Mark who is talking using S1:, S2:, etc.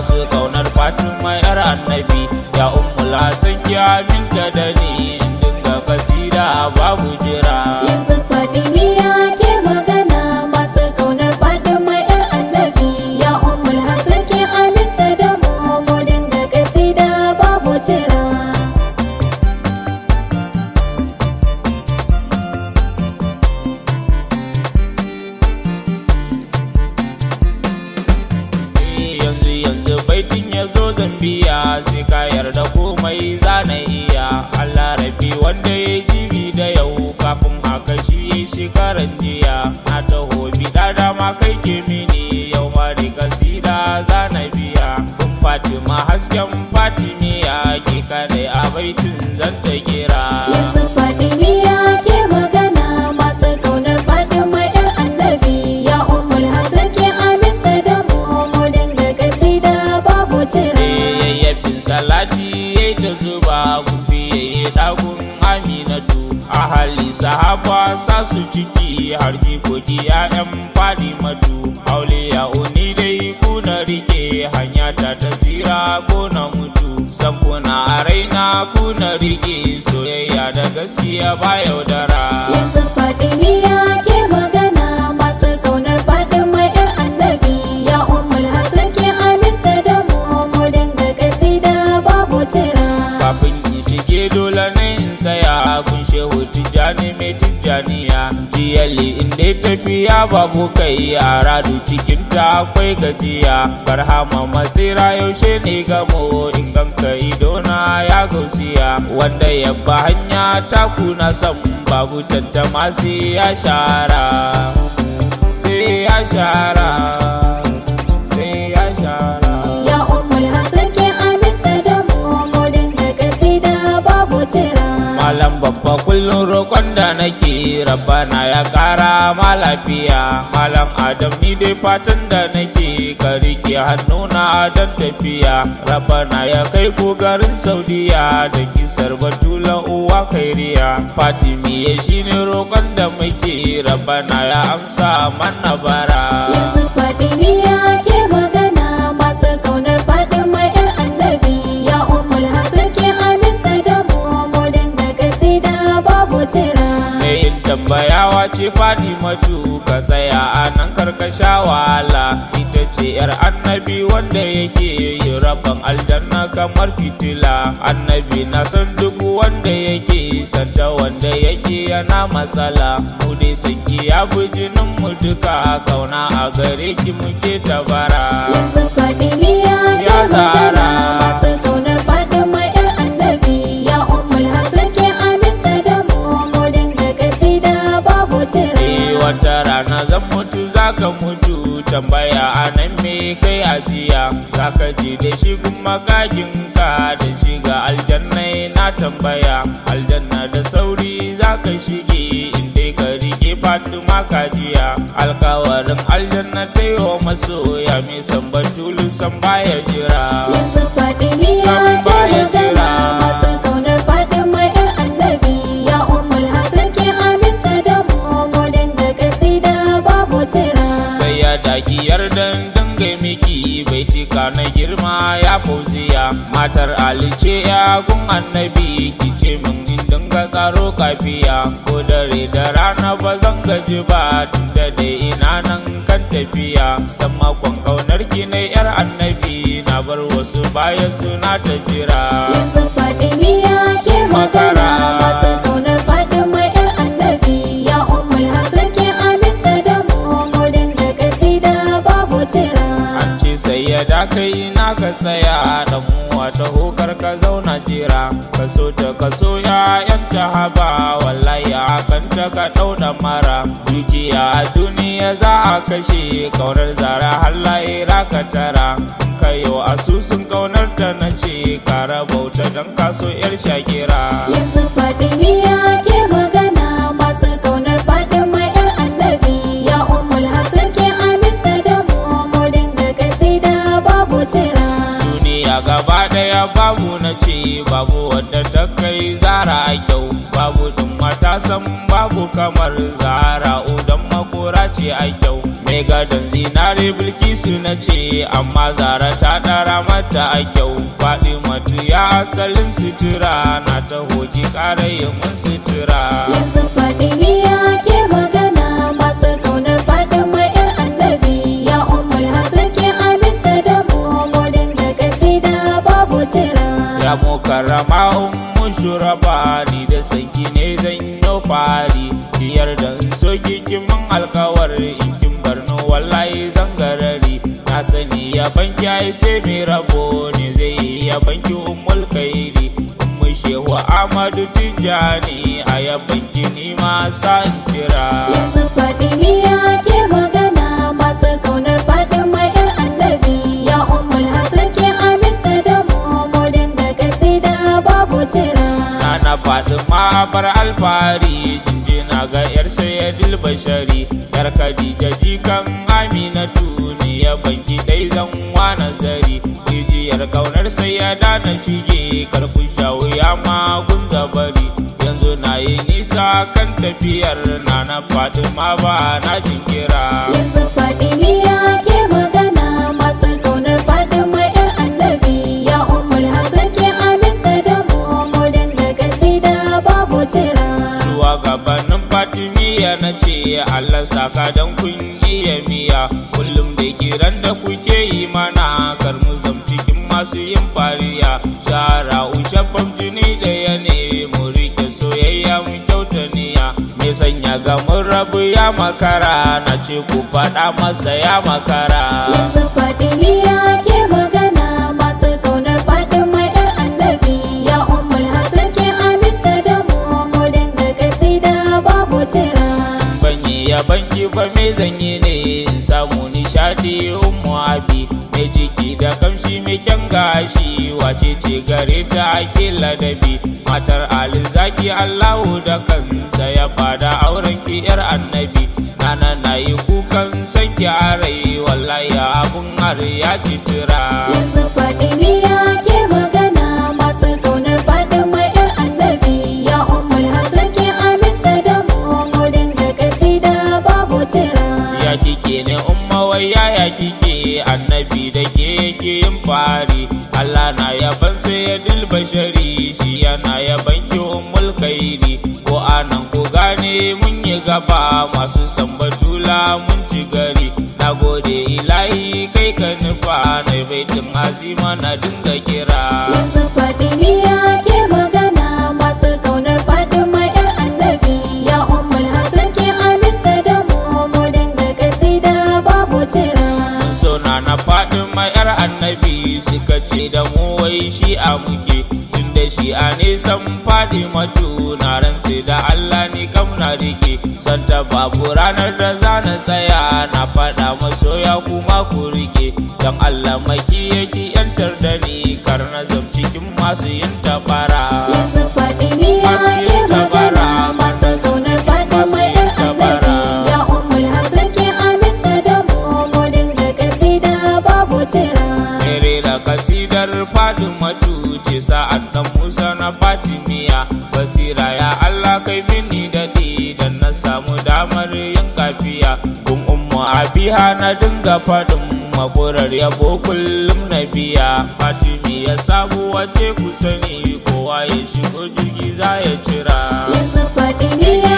S1: masu kaunar Fatima yar annabi, ya ummul Hasan ki aminta da ni in dinga kasida babu jira.
S2: Yanzu Fatimiyya ke magana, masu kaunar Fatima yar annabi, ya ummul Hasan ki aminta da mu dinga kasida babu jira.
S1: Yanzu baitin ya zo zambiya, sai ka yarda komai zana iya. Allah rabbi wanda ya jibi da yau, kafin haka shi shekaran jiya. Na taho bida dama kai ke mini, yau ma da kasida zana biya. Kun Fatima hasken Fatimiya, ke kadai a baitin zan ta kira.
S2: Yanzu Fatimiyya ke magana, masu kaunar Fatima yar annabi, ya ummul Hasan ki aminta da mu dinga kasida babu jira.
S1: Yayyafin salati yayi ta zuba, gumbi yayi dagun Aminatu. Ahali sahaba sa su ciki, har jikoki ya'yan Fadimatu. Auliya uni dai kuna rike, hanya ta tsira ko na mutu. San kuna a raina kuna rike, soyayya da gaskiya ba yaudara.
S2: Yanzu Fatimiyya ke magana, masu kaunar Fatima yar annabi, ya ummul Hasan ki aminta da mu dinga kasida babu jira.
S1: Kafin in shige dole ne in tsaya, kun shehu Tijjani mai Tijjaniya. Jiyali inda tafiya babu kai, a radu cikin ta akwai gajiya. Barhama matsira yaushe ne gamo, in ganka idona ya gausiya. Wanda ya ba hanya ta kuna san, babu tantama sai ya shara, sai ya shara, sai ya shara.
S2: Ya ummul Hasan ki aminta da mu dinga kasida babu jira.
S1: Malam babba kullum roƙon da nake, Rabbana ya ƙara ma lafiya. Malam Adam ni dai fatan da nake, ka rike hannuna don tafiya. Rabbana ya kai ku garin Saudiya, da kisar Batula uwa Kairiya. Fatimiya shine roƙon da muke, Rabbana ya amsa mana bara.
S2: Yanzu Fatimiyya ke magana, masu kaunar Fatima yar annabi, ya ummul Hasan ki aminta da mu dinga kasida babu jira.
S1: Yin tambayawa ce Fatimatu, ka tsaya a nan karkasha wahala. Ita ce yar annabi wanda yake yi rabon aljanna kamar fitila. Annabi na san duk wanda yake santa, wanda yake yana matsala. Mu dai sanki ya bi jinin mu duka, kauna a gare ki muke tabara.
S2: Yanzu Fatimiyya ke
S1: Ya
S2: magana,
S1: Zahra.
S2: masu kaunar Fatima yar annabi, ya ummul Hasan ki aminta da mu dinga kasida babu jira.
S1: Wata rana zan mutu zaka mutu, tambaya a nan me kai ajiya. Zaka je da shi kuma kaginka, da shiga aljanna na tambaya. Aljanna da sauri zaka shige, inda ka rike Fatima kajiya. Alkawarin aljanna ta yi wa masoya, mai san Batulu san baya jira.
S2: Yanzu Fatimiyya
S1: San
S2: ke
S1: baya
S2: magana,
S1: jira.
S2: masu kaunar Fatima yar annabi, ya ummul Hasan ki aminta da mu dinga kasida babu jira.
S1: Sai ya daki yardan dinga miki, baitika na girma ya fauziya. Matar Ali ce ya gun annabi, ki ce min in dinga tsaro kafiya. Ko dare da rana ba zan gaji ba, tunda dai ina nan kan tafiya. San makon kaunar ki na yar annabi, na bar wasu baya suna ta jira.
S2: Yanzu Fatimiyya ke magana, masu kaunar Fatima yar annabi, ya ummul Hasan ki aminta da mu dinga kasida babu jira.
S1: An ce sai ya da kai na ka tsaya, dan uwa ta hokar ka zauna jira. Kaso ta kaso ya'yan ta haba, wallahi hakan ta ka ɗauna mara. Dukiya a duniya za a kashe, kaunar zara halaye raka tara. Kayo asusun kaunar ta na ce, ka rabauta don kaso yar shakira.
S2: Yanzu Fatimiyya ke magana, masu kaunar Fatima yar annabi, ya ummul Hasan ki aminta da mu dinga kasida babu jira.
S1: Duniya duniya gaba daya babu na ce babu wadda ta kai Zara a kyau, babu din matasan babu kamar Zara udan makora ce a kyau. Mai gadon zinare Bilkisu na ce amma Zara ta dara mata a kyau. Fatimatu ya asalin sutura na ta hoki ƙara yi mun sutura.
S2: Yanzu Fadimiya ke magana masu kaunar Fatima yar annabi, ya Ummul Hassan ke aminta da mu modin da kasida babu jira.
S1: Ya mukarrama ummu shuraba ni da sanki ne zan yi fari, biyar da in so kimin alkawar in kin barno wallahi zangarari. Na sani ya banki ai sai mai rabo ne zai yi ya banki ummul kairi. Ummu shehu Ahmadu Tijjani a ya banki ni ma san kira.
S2: Yanzu Fadimiya ke magana masu kaunar Fatima yar annabi, ya Ummul Hassan ke aminta da mu modin da kasida babu jira.
S1: Nana Fatima bar alfahari jinjina ga yar sayyidul bashari, yar Khadija jikan Aminatu ne ya banki dai zan wa nazari. Rijiyar kaunar sayyada na shige karfin shawu ya magun zabari. Yanzu na yi nisa kan tafiyar Nana Fatima ba na jinkira.
S2: Yanzu Fadimiya ke magana masu kaunar Fatima yar annabi, ya Ummul Hassan ke aminta da mu modin da kasida babu jira.
S1: Zuwa gabanin Fatimiya na ce Allah saka dan kun iya miya, kullum da kiran da kuke yi mana kar mu zam cikin masu yin fariya. Shara ushabban jini ɗaya ne mu rike soyayya mu kyauta niya. Me sanya ga mun rabu ya makara na ce ku faɗa masa ya makara.
S2: Yanzu Fadimiya ke magana masu kaunar Fatima yar annabi, ya Ummul Hassan ke aminta da mu modin da kasida babu jira.
S1: Banyi ya banki ba me zanyi ne in samu nishadi ummu abi, mai jiki da kamshi mai kyan gashi wace ce gare ta ake ladabi. Matar Ali Zaki Allahu da kansa ya bada auren ki yar annabi. Nana na yi kukan sanki a rai wallahi abun har ya titira.
S2: Yanzu Fadimiya ke magana masu kaunar Fatima yar annabi, ya Ummul Hassan ke aminta da mu modin da kasida babu jira.
S1: Ya kike ne umma wai ya kike annabi da ke yake yin fari. Allah na yaban sayyidul bashari shi yana yaban ki ummul kairi. Ko anan ku gane mun yi gaba masu san batula mun ci gari. Na gode ilahi kai ka nufa na baitin azima na dinga kira.
S2: Yanzu Fadimiya ke magana masu kaunar Fatima yar annabi, ya Ummul Hassan ke aminta da mu modin da kasida babu jira.
S1: So na Fatima yar annabi suka ce da mu wai shi a muke, tunda shi a nisan Fatimatu na rantse da Allah ni kam na rike. Santa babu ranar da zana tsaya na faɗa masoya kuma ku rike. Dan Allah maki yake yantar da ni kar na zam cikin masu yin tabara.
S2: Yanzu Fadimiya ke magana masu kaunar Fatima yar annabi, ya Ummul Hassan ke aminta da mu modin da kasida babu jira.
S1: Mere da kasidar Fatimatu ce sa'ad dan Musa na Fatimiya. Basira ya Allah kai mini daɗi dan na samu damar yin kafiya. Gun ummu abiha na dinga faɗin makorar yabo kullum na biya. Fatimiya sabu wace ku sani kowa ya shigo jirgi za ya cira.
S2: Yanzu Fadimiya